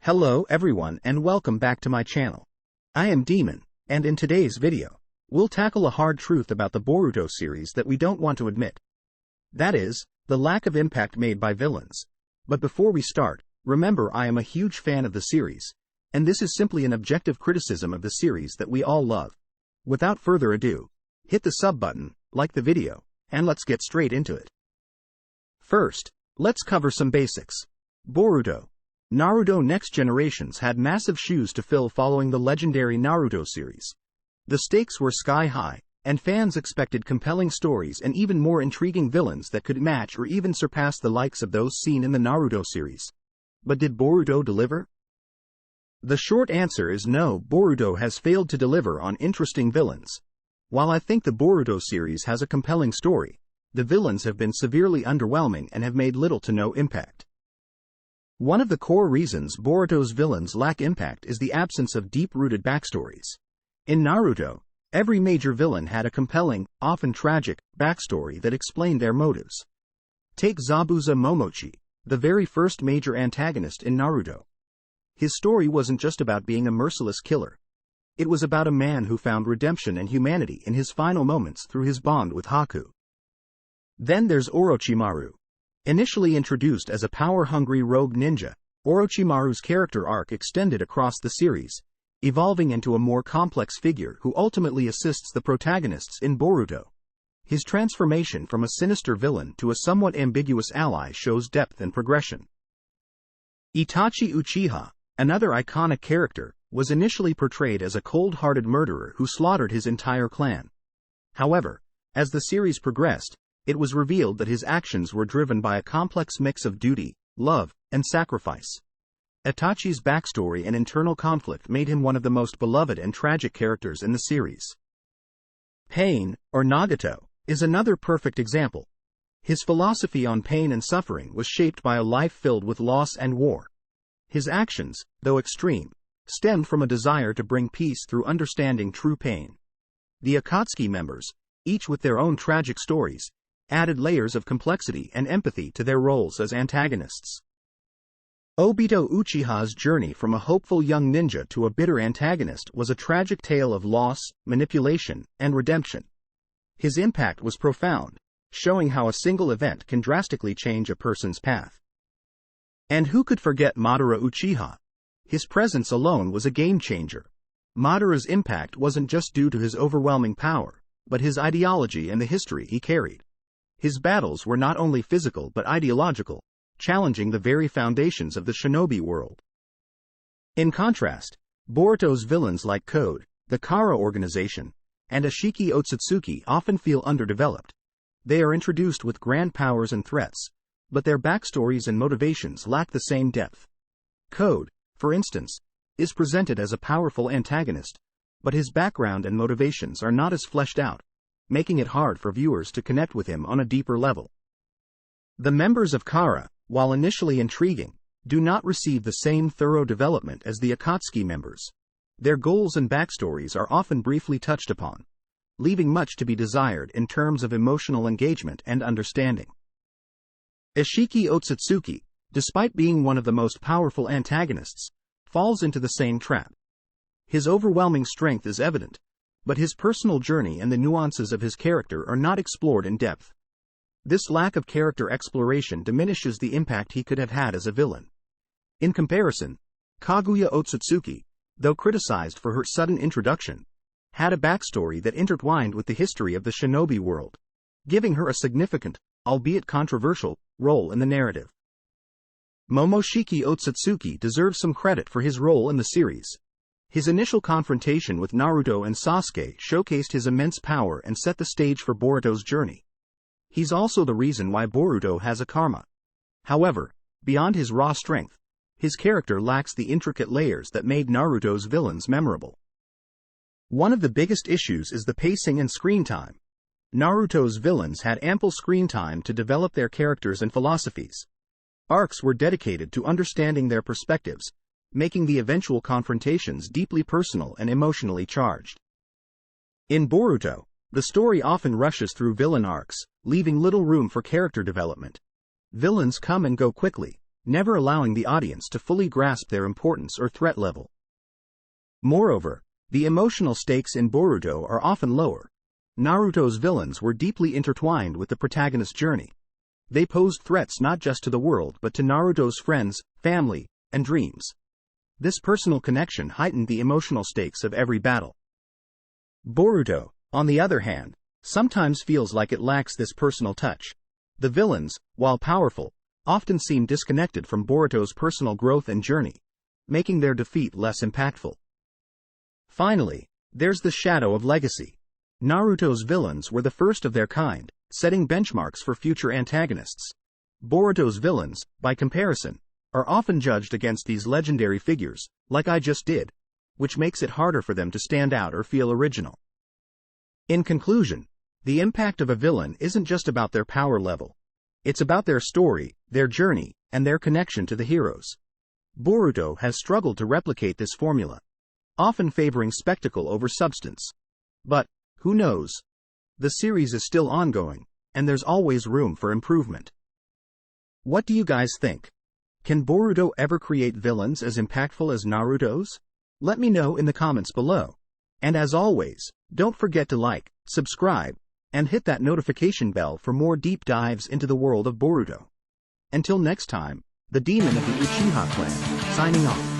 Hello everyone and welcome back to my channel. I am Demon, and in today's video, we'll tackle a hard truth about the Boruto series that we don't want to admit. That is, the lack of impact made by villains. But before we start, remember I am a huge fan of the series, and this is simply an objective criticism of the series that we all love. Without further ado, hit the sub button, like the video, and let's get straight into it. First, let's cover some basics. Boruto. Naruto Next Generations had massive shoes to fill following the legendary Naruto series. The stakes were sky high, and fans expected compelling stories and even more intriguing villains that could match or even surpass the likes of those seen in the Naruto series. But did Boruto deliver? The short answer is no, Boruto has failed to deliver on interesting villains. While I think the Boruto series has a compelling story, the villains have been severely underwhelming and have made little to no impact. One of the core reasons Boruto's villains lack impact is the absence of deep-rooted backstories. In Naruto, every major villain had a compelling, often tragic, backstory that explained their motives. Take Zabuza Momochi, the very first major antagonist in Naruto. His story wasn't just about being a merciless killer. It was about a man who found redemption and humanity in his final moments through his bond with Haku. Then there's Orochimaru. Initially introduced as a power-hungry rogue ninja, Orochimaru's character arc extended across the series, evolving into a more complex figure who ultimately assists the protagonists in Boruto. His transformation from a sinister villain to a somewhat ambiguous ally shows depth and progression. Itachi Uchiha, another iconic character, was initially portrayed as a cold-hearted murderer who slaughtered his entire clan. However, as the series progressed, it was revealed that his actions were driven by a complex mix of duty, love, and sacrifice. Itachi's backstory and internal conflict made him one of the most beloved and tragic characters in the series. Pain, or Nagato, is another perfect example. His philosophy on pain and suffering was shaped by a life filled with loss and war. His actions, though extreme, stemmed from a desire to bring peace through understanding true pain. The Akatsuki members, each with their own tragic stories, added layers of complexity and empathy to their roles as antagonists. Obito Uchiha's journey from a hopeful young ninja to a bitter antagonist was a tragic tale of loss, manipulation, and redemption. His impact was profound, showing how a single event can drastically change a person's path. And who could forget Madara Uchiha? His presence alone was a game-changer. Madara's impact wasn't just due to his overwhelming power, but his ideology and the history he carried. His battles were not only physical but ideological, challenging the very foundations of the shinobi world. In contrast, Boruto's villains like Code, the Kara organization, and Ashiki Otsutsuki often feel underdeveloped. They are introduced with grand powers and threats, but their backstories and motivations lack the same depth. Code, for instance, is presented as a powerful antagonist, but his background and motivations are not as fleshed out, making it hard for viewers to connect with him on a deeper level. The members of Kara, while initially intriguing, do not receive the same thorough development as the Akatsuki members. Their goals and backstories are often briefly touched upon, leaving much to be desired in terms of emotional engagement and understanding. Ashiki Otsutsuki, despite being one of the most powerful antagonists, falls into the same trap. His overwhelming strength is evident, but his personal journey and the nuances of his character are not explored in depth. This lack of character exploration diminishes the impact he could have had as a villain. In comparison, Kaguya Otsutsuki, though criticized for her sudden introduction, had a backstory that intertwined with the history of the shinobi world, giving her a significant, albeit controversial, role in the narrative. Momoshiki Otsutsuki deserves some credit for his role in the series. His initial confrontation with Naruto and Sasuke showcased his immense power and set the stage for Boruto's journey. He's also the reason why Boruto has a karma. However, beyond his raw strength, his character lacks the intricate layers that made Naruto's villains memorable. One of the biggest issues is the pacing and screen time. Naruto's villains had ample screen time to develop their characters and philosophies. Arcs were dedicated to understanding their perspectives, making the eventual confrontations deeply personal and emotionally charged. In Boruto, the story often rushes through villain arcs, leaving little room for character development. Villains come and go quickly, never allowing the audience to fully grasp their importance or threat level. Moreover, the emotional stakes in Boruto are often lower. Naruto's villains were deeply intertwined with the protagonist's journey. They posed threats not just to the world but to Naruto's friends, family, and dreams. This personal connection heightened the emotional stakes of every battle. Boruto, on the other hand, sometimes feels like it lacks this personal touch. The villains, while powerful, often seem disconnected from Boruto's personal growth and journey, making their defeat less impactful. Finally, there's the shadow of legacy. Naruto's villains were the first of their kind, setting benchmarks for future antagonists. Boruto's villains, by comparison, are often judged against these legendary figures, like I just did, which makes it harder for them to stand out or feel original. In conclusion, the impact of a villain isn't just about their power level. It's about their story, their journey, and their connection to the heroes. Boruto has struggled to replicate this formula, often favoring spectacle over substance. But, who knows? The series is still ongoing, and there's always room for improvement. What do you guys think? Can Boruto ever create villains as impactful as Naruto's? Let me know in the comments below. And as always, don't forget to like, subscribe, and hit that notification bell for more deep dives into the world of Boruto. Until next time, the Demon of the Uchiha clan, signing off.